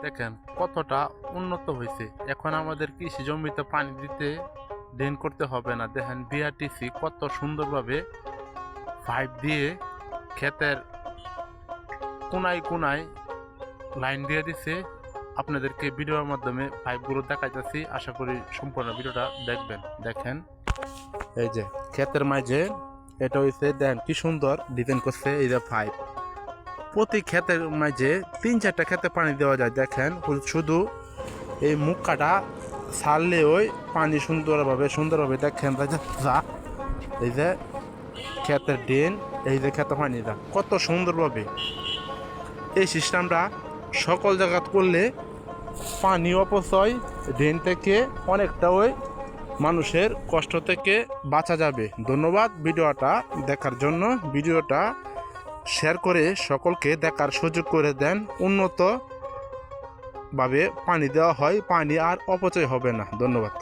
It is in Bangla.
দেখেন কতটা উন্নত হয়েছে। এখন আমাদের কৃষি জমিতে পানি দিতে ড্রেন করতে হবে না। দেখেন বিআরটিসি কত সুন্দরভাবে পাইপ দিয়ে ক্ষেতের কোনায় কোনায় লাইন দিয়ে দিছে। আপনাদেরকে ভিডিওর মাধ্যমে পাইপগুলো দেখাইতেছি, আশা করি সম্পূর্ণ ভিডিওটা দেখবেন। দেখেন এই যে ক্ষেতের মাঝে এটা হয়েছে, দেখেন কি সুন্দর ডিজাইন করছে। এই যে পাইপ প্রতি ক্ষেতের মাঝে 3-4টা ক্ষেতে পানি দেওয়া যায়। দেখেন শুধু এই মুখটা ছাড়লে ওই পানি সুন্দরভাবে দেখেন এই যে ক্ষেতের ড্রেন, এই যে ক্ষেতে পানিটা কত সুন্দরভাবে। এই সিস্টেমটা সকল জায়গা করলে পানি অপচয় ড্রেন থেকে অনেকটা ওই মানুষের কষ্ট থেকে বাঁচা যাবে। ধন্যবাদ ভিডিওটা দেখার জন্য। ভিডিওটা শেয়ার করে সকলকে দেখার সুযোগ করে দেন। উন্নতভাবে পানি দেওয়া হয়, পানি আর অপচয় হবে না। ধন্যবাদ।